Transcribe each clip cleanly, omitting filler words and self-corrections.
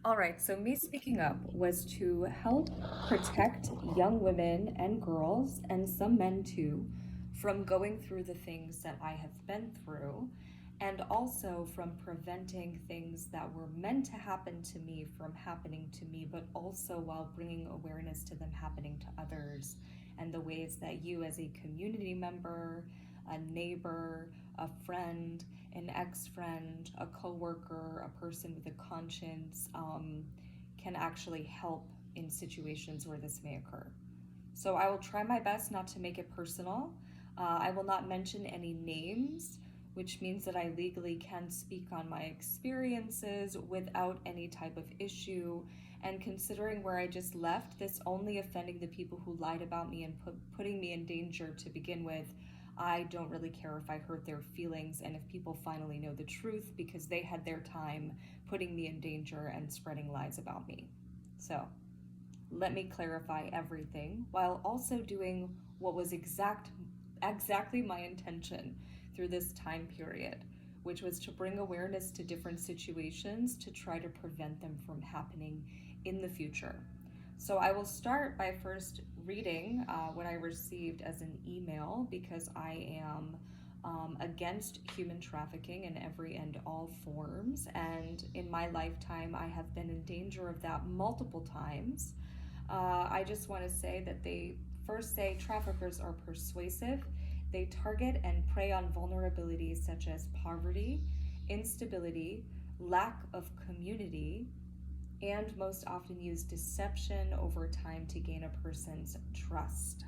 All right, so me speaking up was to help protect young women and girls, and some men too, from going through the things that I have been through, and also from preventing things that were meant to happen to me from happening to me, but also while bringing awareness to them happening to others, and the ways that you, as a community member, a neighbor, a friend, an ex-friend, a coworker, a person with a conscience, can actually help in situations where this may occur. So I will try my best not to make it personal. I will not mention any names, which means that I legally can speak on my experiences without any type of issue. And considering where I just left, this only offending the people who lied about me and putting me in danger to begin with, I don't really care if I hurt their feelings and if people finally know the truth because they had their time putting me in danger and spreading lies about me. So let me clarify everything while also doing what was exactly my intention through this time period, which was to bring awareness to different situations to try to prevent them from happening in the future. So I will start by first reading what I received as an email because I am against human trafficking in every and all forms. And in my lifetime, I have been in danger of that multiple times. I just want to say that they first say traffickers are persuasive. They target and prey on vulnerabilities such as poverty, instability, lack of community, and most often use deception over time to gain a person's trust.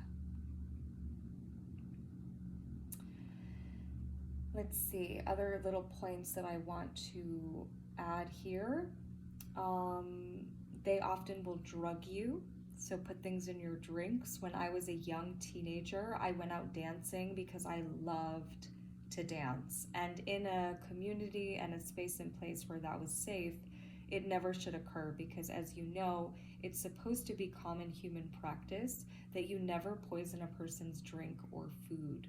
Let's see, other little points that I want to add here. They often will drug you, so put things in your drinks. When I was a young teenager, I went out dancing because I loved to dance. And in a community and a space and place where that was safe, it never should occur because, as you know, it's supposed to be common human practice that you never poison a person's drink or food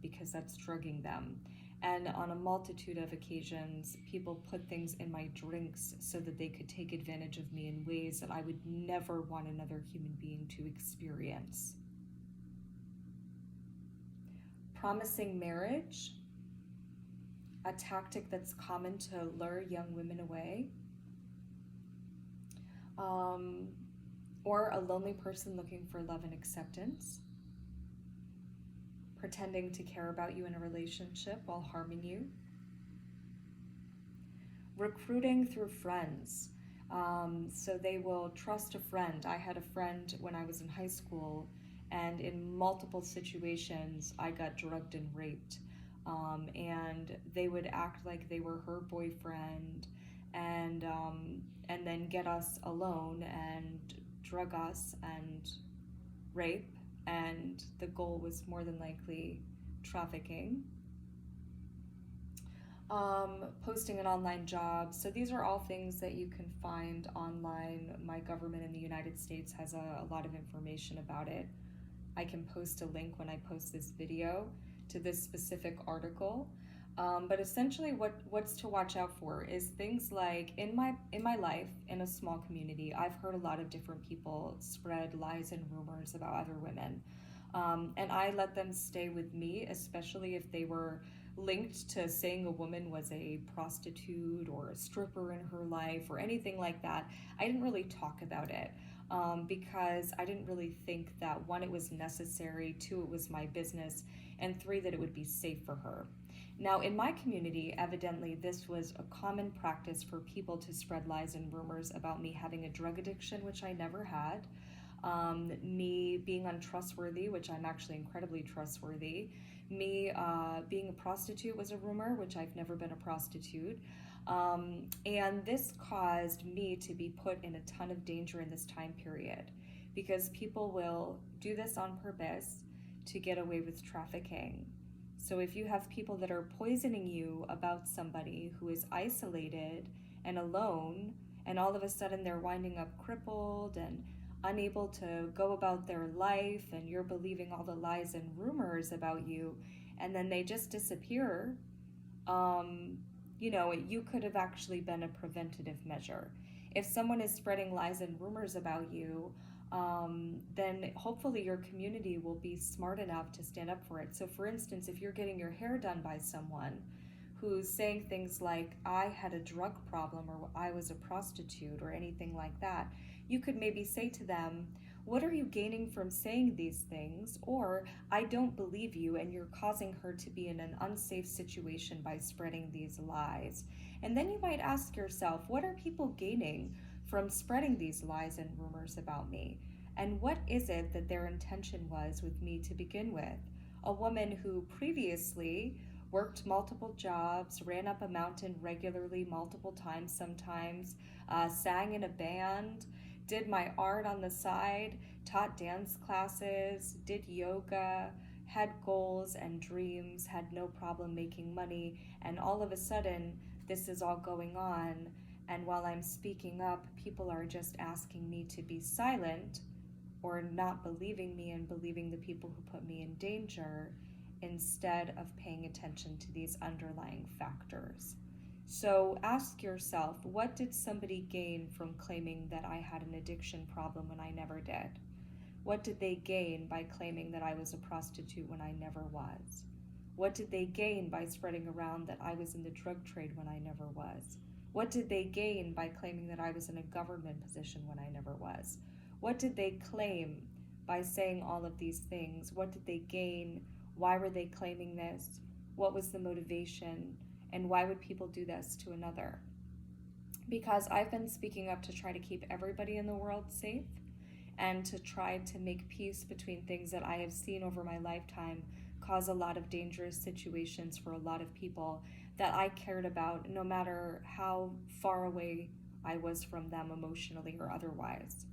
because that's drugging them. And on a multitude of occasions, people put things in my drinks so that they could take advantage of me in ways that I would never want another human being to experience. Promising marriage, a tactic that's common to lure young women away. Or a lonely person looking for love and acceptance. Pretending to care about you in a relationship while harming you. Recruiting through friends. So they will trust a friend. I had a friend when I was in high school, and in multiple situations, I got drugged and raped. And they would act like they were her boyfriend, and then get us alone and drug us and rape, and the goal was more than likely trafficking. Posting an online job. So these are all things that you can find online. My government in the United States has a lot of information about it. I can post a link when I post this video to this specific article. But essentially what's to watch out for is things like in my life in a small community, I've heard a lot of different people spread lies and rumors about other women. And I let them stay with me, especially if they were linked to saying a woman was a prostitute or a stripper in her life or anything like that. I didn't really talk about it because I didn't really think that, one, it was necessary, two, it was my business, and three, that it would be safe for her. Now, in my community, evidently, this was a common practice for people to spread lies and rumors about me having a drug addiction, which I never had, me being untrustworthy, which I'm actually incredibly trustworthy, me being a prostitute was a rumor, which I've never been a prostitute. And this caused me to be put in a ton of danger in this time period because people will do this on purpose to get away with trafficking. So if you have people that are poisoning you about somebody who is isolated and alone, and all of a sudden they're winding up crippled and unable to go about their life, and you're believing all the lies and rumors about you, and then they just disappear, you could have actually been a preventative measure. If someone is spreading lies and rumors about you, then hopefully your community will be smart enough to stand up for it. So, for instance, if you're getting your hair done by someone who's saying things like, I had a drug problem or I was a prostitute or anything like that, you could maybe say to them, what are you gaining from saying these things? Or, I don't believe you and you're causing her to be in an unsafe situation by spreading these lies. And then you might ask yourself, what are people gaining from spreading these lies and rumors about me? And what is it that their intention was with me to begin with? A woman who previously worked multiple jobs, ran up a mountain regularly, multiple times sometimes, sang in a band, did my art on the side, taught dance classes, did yoga, had goals and dreams, had no problem making money, and all of a sudden, this is all going on. And while I'm speaking up, people are just asking me to be silent or not believing me and believing the people who put me in danger instead of paying attention to these underlying factors. So ask yourself, what did somebody gain from claiming that I had an addiction problem when I never did? What did they gain by claiming that I was a prostitute when I never was? What did they gain by spreading around that I was in the drug trade when I never was? What did they gain by claiming that I was in a government position when I never was? What did they claim by saying all of these things? What did they gain? Why were they claiming this? What was the motivation? And why would people do this to another? Because I've been speaking up to try to keep everybody in the world safe and to try to make peace between things that I have seen over my lifetime cause a lot of dangerous situations for a lot of people that I cared about, no matter how far away I was from them emotionally or otherwise.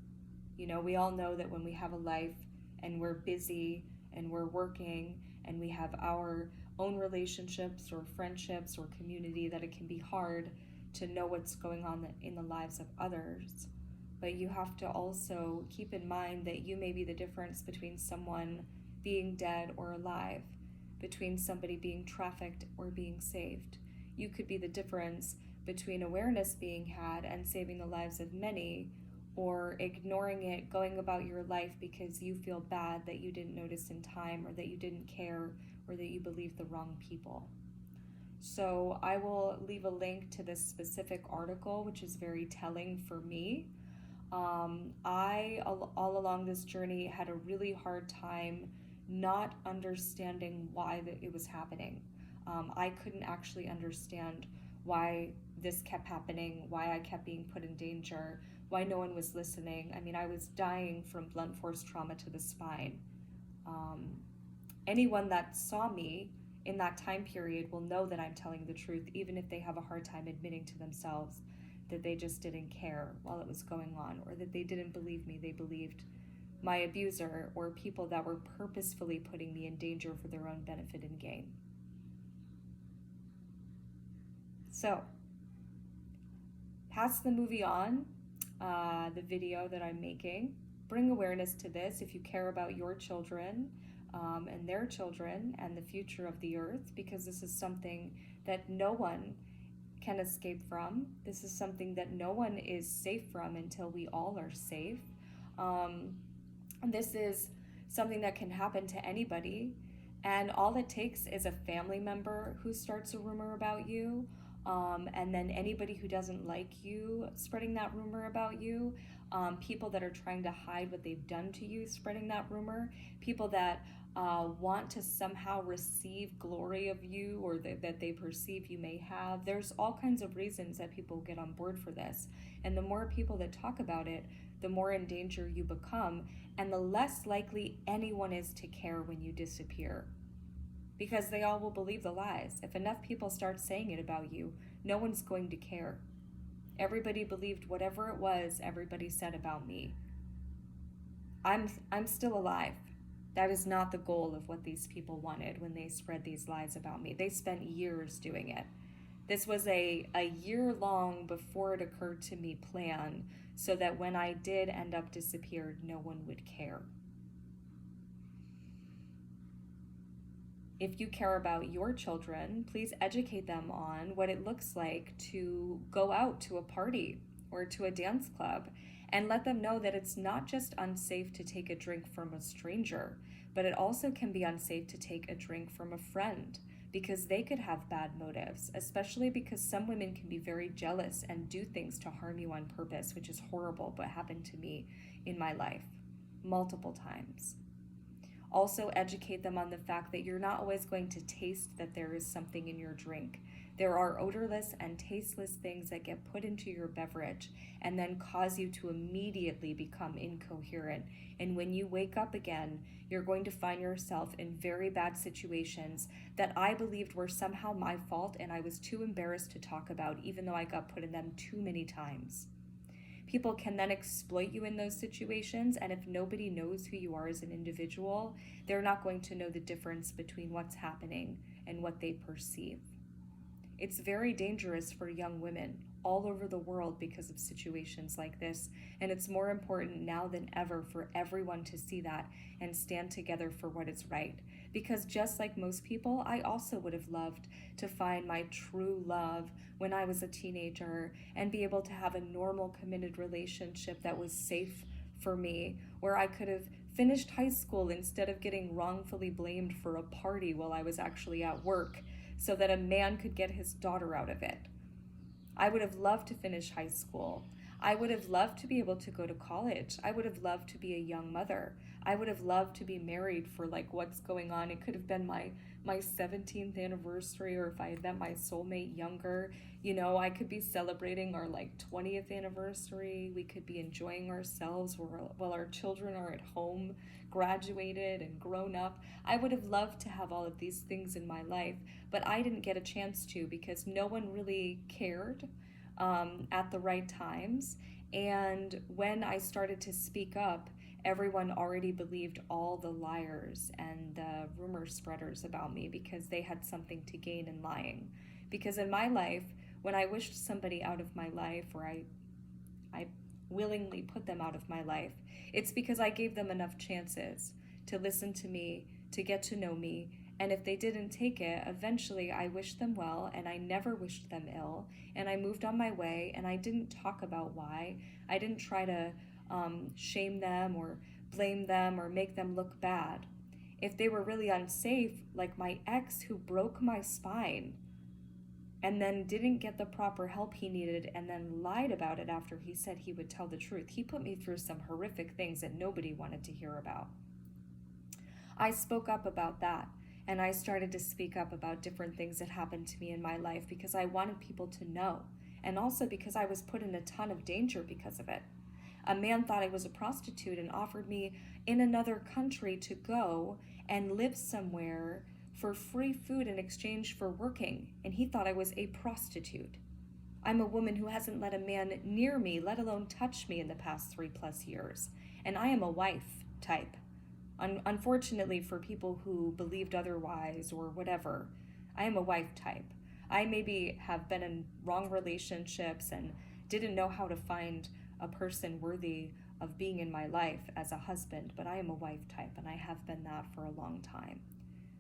You know, we all know that when we have a life and we're busy and we're working and we have our own relationships or friendships or community, that it can be hard to know what's going on in the lives of others. But you have to also keep in mind that you may be the difference between someone being dead or alive, between somebody being trafficked or being saved. You could be the difference between awareness being had and saving the lives of many, or ignoring it, going about your life because you feel bad that you didn't notice in time, or that you didn't care, or that you believed the wrong people. So I will leave a link to this specific article, which is very telling for me. I, all along this journey, had a really hard time not understanding why it was happening. I couldn't actually understand why this kept happening, why I kept being put in danger, why no one was listening. I mean, I was dying from blunt force trauma to the spine. Anyone that saw me in that time period will know that I'm telling the truth, even if they have a hard time admitting to themselves that they just didn't care while it was going on, or that they didn't believe me. They believed my abuser or people that were purposefully putting me in danger for their own benefit and gain. So, pass the movie on, the video that I'm making. Bring awareness to this if you care about your children and their children and the future of the earth, because this is something that no one can escape from. This is something that no one is safe from until we all are safe. This is something that can happen to anybody, and all it takes is a family member who starts a rumor about you, and then anybody who doesn't like you spreading that rumor about you, people that are trying to hide what they've done to you spreading that rumor, people that want to somehow receive glory of you, or that they perceive you may have. There's all kinds of reasons that people get on board for this. And the more people that talk about it, the more in danger you become, and the less likely anyone is to care when you disappear. Because they all will believe the lies. If enough people start saying it about you, no one's going to care. Everybody believed whatever it was everybody said about me. I'm still alive. That is not the goal of what these people wanted when they spread these lies about me. They spent years doing it. This was a year-long, before it occurred to me, plan, so that when I did end up disappeared, no one would care. If you care about your children, please educate them on what it looks like to go out to a party or to a dance club, and let them know that it's not just unsafe to take a drink from a stranger, but it also can be unsafe to take a drink from a friend because they could have bad motives, especially because some women can be very jealous and do things to harm you on purpose, which is horrible, but happened to me in my life multiple times. Also, educate them on the fact that you're not always going to taste that there is something in your drink. There are odorless and tasteless things that get put into your beverage and then cause you to immediately become incoherent. And when you wake up again, you're going to find yourself in very bad situations that I believed were somehow my fault and I was too embarrassed to talk about, even though I got put in them too many times. People can then exploit you in those situations, and if nobody knows who you are as an individual, they're not going to know the difference between what's happening and what they perceive. It's very dangerous for young women all over the world because of situations like this, and it's more important now than ever for everyone to see that and stand together for what is right. Because just like most people, I also would have loved to find my true love when I was a teenager and be able to have a normal, committed relationship that was safe for me, where I could have finished high school instead of getting wrongfully blamed for a party while I was actually at work, so that a man could get his daughter out of it. I would have loved to finish high school. I would have loved to be able to go to college. I would have loved to be a young mother. I would have loved to be married for like what's going on. It could have been my 17th anniversary, or if I had met my soulmate younger, you know, I could be celebrating our like 20th anniversary. We could be enjoying ourselves while our children are at home, graduated and grown up. I would have loved to have all of these things in my life, but I didn't get a chance to because no one really cared at the right times. And when I started to speak up, everyone already believed all the liars and the rumor spreaders about me because they had something to gain in lying. Because in my life, when I wished somebody out of my life, or I willingly put them out of my life, it's because I gave them enough chances to listen to me, to get to know me, and if they didn't take it, eventually I wished them well and I never wished them ill, and I moved on my way and I didn't talk about why. I didn't try to shame them or blame them or make them look bad. If they were really unsafe, like my ex who broke my spine and then didn't get the proper help he needed and then lied about it after he said he would tell the truth. He put me through some horrific things that nobody wanted to hear about. I spoke up about that, and I started to speak up about different things that happened to me in my life because I wanted people to know, and also because I was put in a ton of danger because of it. A man thought I was a prostitute and offered me in another country to go and live somewhere for free food in exchange for working, and he thought I was a prostitute. I'm a woman who hasn't let a man near me, let alone touch me, in the past 3+ years, and I am a wife type. Unfortunately, for people who believed otherwise or whatever, I am a wife type. I maybe have been in wrong relationships and didn't know how to find a person worthy of being in my life as a husband, but I am a wife type, and I have been that for a long time.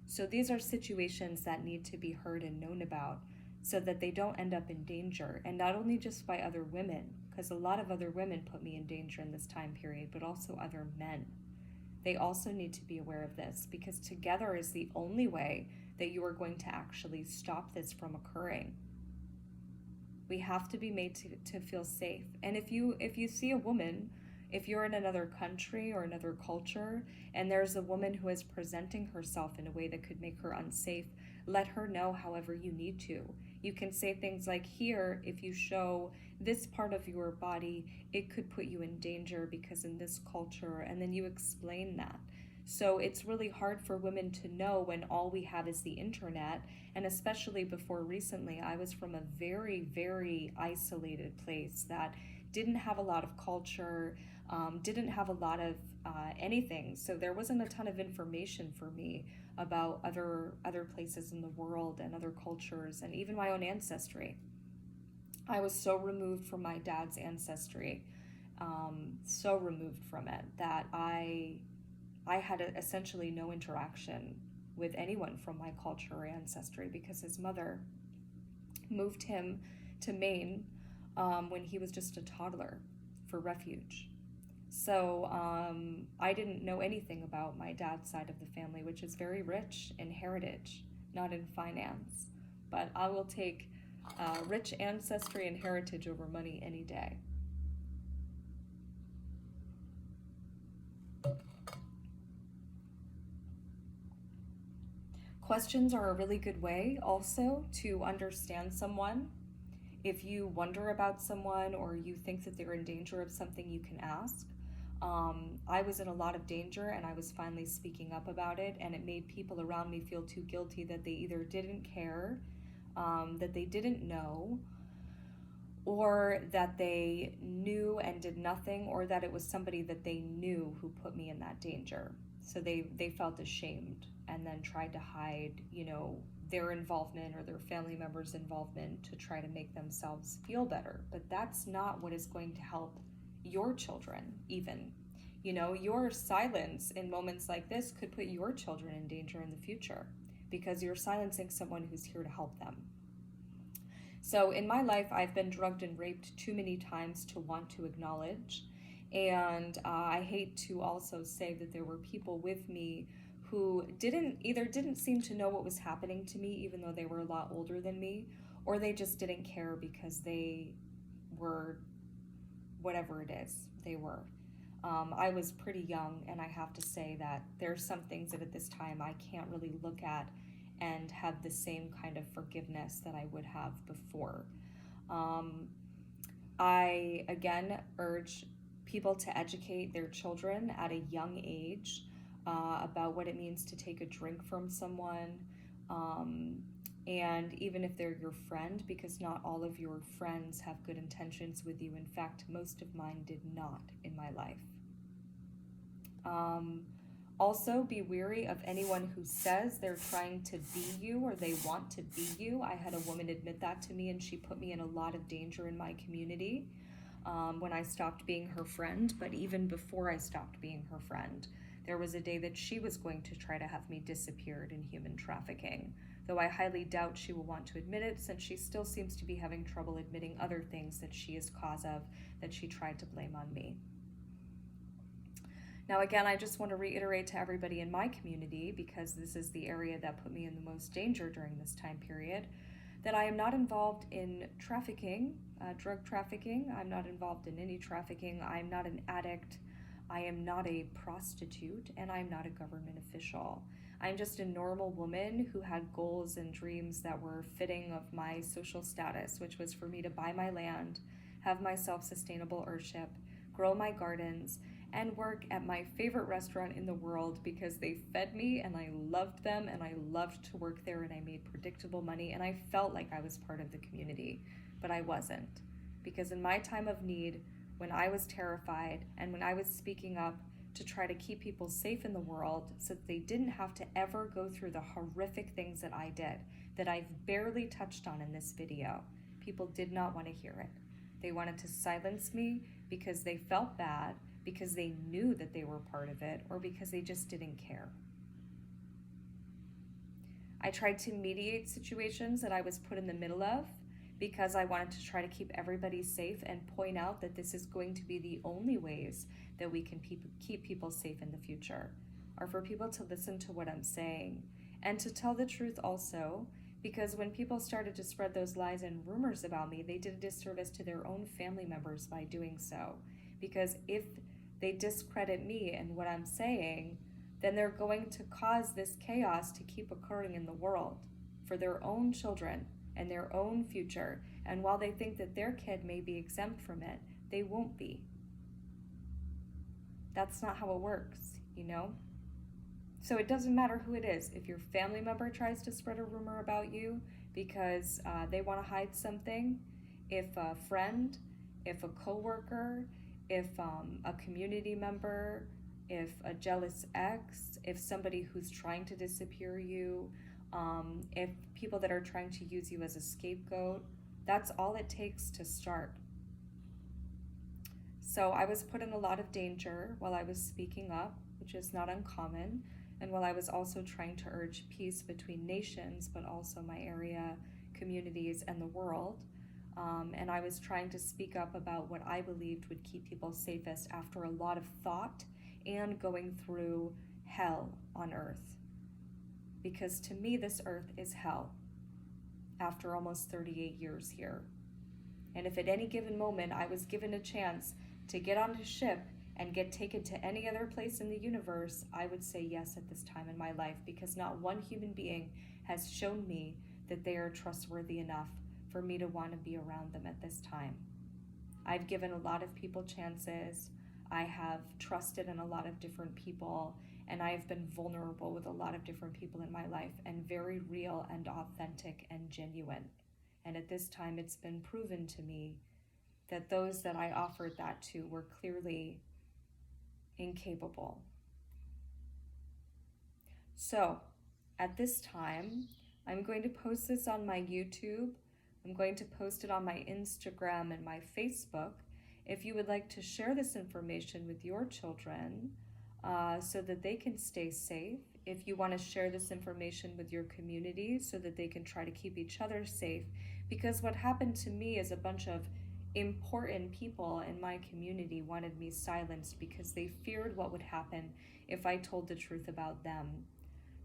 So these are situations that need to be heard and known about so that they don't end up in danger, and not only just by other women, because a lot of other women put me in danger in this time period, but also other men. They also need to be aware of this, because together is the only way that you are going to actually stop this from occurring. We have to be made to feel safe. And if you see a woman, if you're in another country or another culture, and there's a woman who is presenting herself in a way that could make her unsafe, let her know however you need to. You can say things like, here, if you show this part of your body, it could put you in danger because in this culture, and then you explain that. So it's really hard for women to know when all we have is the internet, and especially before recently, I was from a very, very isolated place that didn't have a lot of culture, didn't have a lot of anything. So there wasn't a ton of information for me about other places in the world and other cultures and even my own ancestry. I was so removed from my dad's ancestry, so removed from it that I had essentially no interaction with anyone from my culture or ancestry because his mother moved him to Maine when he was just a toddler for refuge. So I didn't know anything about my dad's side of the family, which is very rich in heritage, not in finance. But I will take rich ancestry and heritage over money any day. Questions are a really good way also to understand someone. If you wonder about someone or you think that they're in danger of something, you can ask. I was in a lot of danger and I was finally speaking up about it, and it made people around me feel too guilty that they either didn't care, that they didn't know, or that they knew and did nothing, or that it was somebody that they knew who put me in that danger. So they felt ashamed and then tried to hide, their involvement or their family members' involvement to try to make themselves feel better. But that's not what is going to help your children, even. Your silence in moments like this could put your children in danger in the future because you're silencing someone who's here to help them. So in my life, I've been drugged and raped too many times to want to acknowledge. And I hate to also say that there were people with me who didn't seem to know what was happening to me, even though they were a lot older than me, or they just didn't care because they were whatever it is they were. I was pretty young, and I have to say that there's some things that at this time I can't really look at and have the same kind of forgiveness that I would have before. I, again, urge people to educate their children at a young age about what it means to take a drink from someone, and even if they're your friend, because not all of your friends have good intentions with you. In fact, most of mine did not in my life. Also, be wary of anyone who says they're trying to be you or they want to be you. I had a woman admit that to me, and she put me in a lot of danger in my community when I stopped being her friend. But even before I stopped being her friend, there was a day that she was going to try to have me disappeared in human trafficking, though I highly doubt she will want to admit it, since she still seems to be having trouble admitting other things that she is cause of that she tried to blame on me. Now, again, I just want to reiterate to everybody in my community, because this is the area that put me in the most danger during this time period, that I am not involved in trafficking, drug trafficking. I'm not involved in any trafficking. I'm not an addict. I am not a prostitute, and I'm not a government official. I'm just a normal woman who had goals and dreams that were fitting of my social status, which was for me to buy my land, have my self-sustainable heirship, grow my gardens, and work at my favorite restaurant in the world because they fed me and I loved them and I loved to work there and I made predictable money and I felt like I was part of the community, but I wasn't. Because in my time of need, when I was terrified and when I was speaking up to try to keep people safe in the world so that they didn't have to ever go through the horrific things that I did, that I've barely touched on in this video, people did not want to hear it. They wanted to silence me because they felt bad, because they knew that they were part of it, or because they just didn't care. I tried to mediate situations that I was put in the middle of because I wanted to try to keep everybody safe and point out that this is going to be the only ways that we can keep people safe in the future, are for people to listen to what I'm saying and to tell the truth also, because when people started to spread those lies and rumors about me, they did a disservice to their own family members by doing so. Because if they discredit me and what I'm saying, then they're going to cause this chaos to keep occurring in the world for their own children and their own future. And while they think that their kid may be exempt from it, they won't be. That's not how it works, So it doesn't matter who it is. If your family member tries to spread a rumor about you because they want to hide something, if a friend, if a coworker, if a community member, if a jealous ex, if somebody who's trying to disappear you, if people that are trying to use you as a scapegoat, that's all it takes to start. So I was put in a lot of danger while I was speaking up, which is not uncommon, and while I was also trying to urge peace between nations, but also my area, communities, and the world. And I was trying to speak up about what I believed would keep people safest after a lot of thought and going through hell on earth. Because to me, this earth is hell after almost 38 years here. And if at any given moment I was given a chance to get on a ship and get taken to any other place in the universe, I would say yes at this time in my life, because not one human being has shown me that they are trustworthy enough for me to want to be around them at this time. I've given a lot of people chances. I have trusted in a lot of different people, and I have been vulnerable with a lot of different people in my life, and very real and authentic and genuine. And at this time, it's been proven to me that those that I offered that to were clearly incapable. So, at this time, I'm going to post this on my YouTube. I'm going to post it on my Instagram and my Facebook. If you would like to share this information with your children so that they can stay safe, if you want to share this information with your community so that they can try to keep each other safe, because what happened to me is a bunch of important people in my community wanted me silenced because they feared what would happen if I told the truth about them.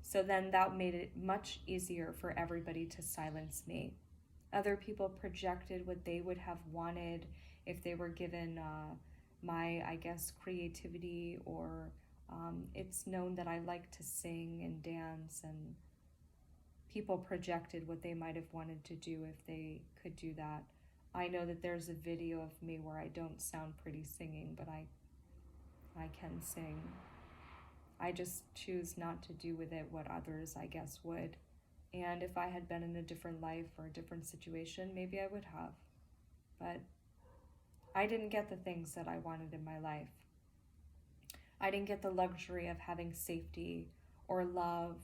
So then that made it much easier for everybody to silence me. Other people projected what they would have wanted if they were given my, I guess, creativity, or it's known that I like to sing and dance, and people projected what they might have wanted to do if they could do that. I know that there's a video of me where I don't sound pretty singing, but I can sing. I just choose not to do with it what others, I guess, would. And if I had been in a different life or a different situation, maybe I would have. But I didn't get the things that I wanted in my life. I didn't get the luxury of having safety or love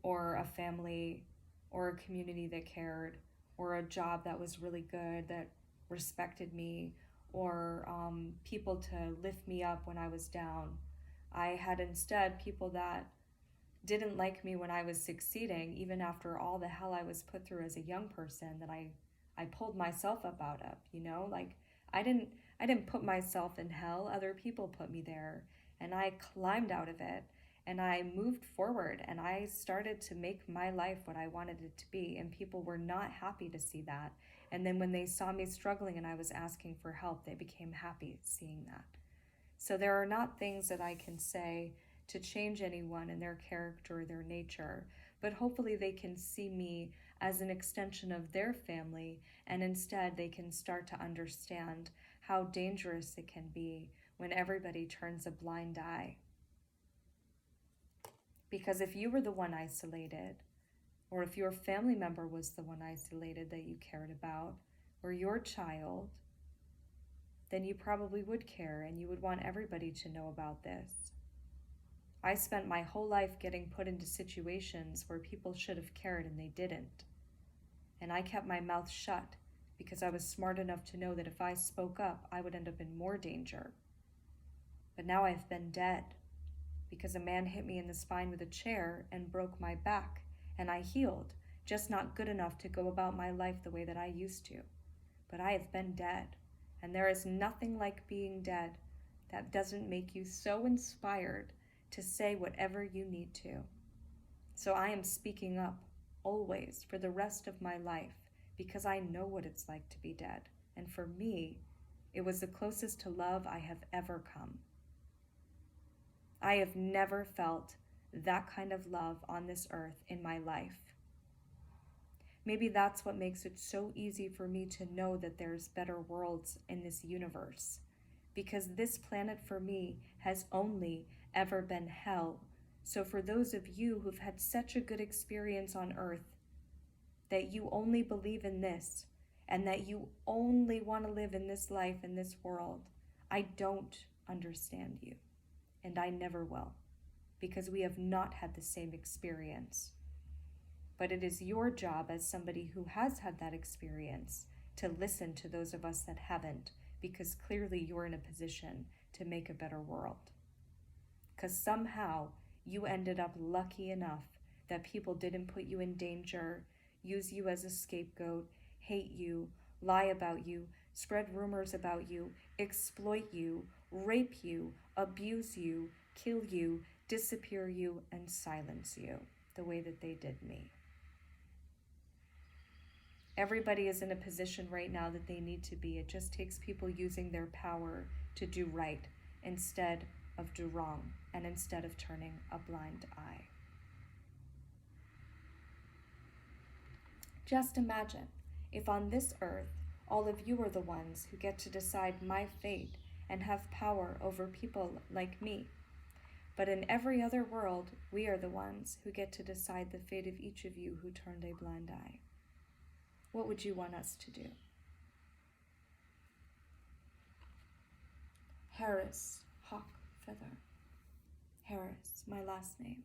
or a family or a community that cared or a job that was really good, that respected me, or people to lift me up when I was down. I had instead people that didn't like me when I was succeeding, even after all the hell I was put through as a young person, that I pulled myself up out of, you know? Like I didn't put myself in hell, other people put me there, and I climbed out of it, and I moved forward, and I started to make my life what I wanted it to be, and people were not happy to see that. And then when they saw me struggling and I was asking for help, they became happy seeing that. So there are not things that I can say to change anyone in their character or their nature, but hopefully they can see me as an extension of their family, and instead they can start to understand how dangerous it can be when everybody turns a blind eye. Because if you were the one isolated, or if your family member was the one isolated that you cared about, or your child, then you probably would care and you would want everybody to know about this. I spent my whole life getting put into situations where people should have cared and they didn't. And I kept my mouth shut because I was smart enough to know that if I spoke up, I would end up in more danger. But now I've been dead because a man hit me in the spine with a chair and broke my back, and I healed, just not good enough to go about my life the way that I used to. But I have been dead, and there is nothing like being dead that doesn't make you so inspired to say whatever you need to. So I am speaking up always for the rest of my life because I know what it's like to be dead. And for me, it was the closest to love I have ever come. I have never felt that kind of love on this earth in my life. Maybe that's what makes it so easy for me to know that there's better worlds in this universe, because this planet for me has only ever been hell. So for those of you who've had such a good experience on earth, that you only believe in this, and that you only want to live in this life, in this world, I don't understand you, and I never will, because we have not had the same experience. But it is your job as somebody who has had that experience to listen to those of us that haven't, because clearly you're in a position to make a better world. Because somehow you ended up lucky enough that people didn't put you in danger, use you as a scapegoat, hate you, lie about you, spread rumors about you, exploit you, rape you, abuse you, kill you, disappear you, and silence you the way that they did me. Everybody is in a position right now that they need to be. It just takes people using their power to do right instead of do wrong, and instead of turning a blind eye. Just imagine if on this earth all of you are the ones who get to decide my fate and have power over people like me. But in every other world, we are the ones who get to decide the fate of each of you who turned a blind eye. What would you want us to do? Harris, hawk, feather. Harris, my last name.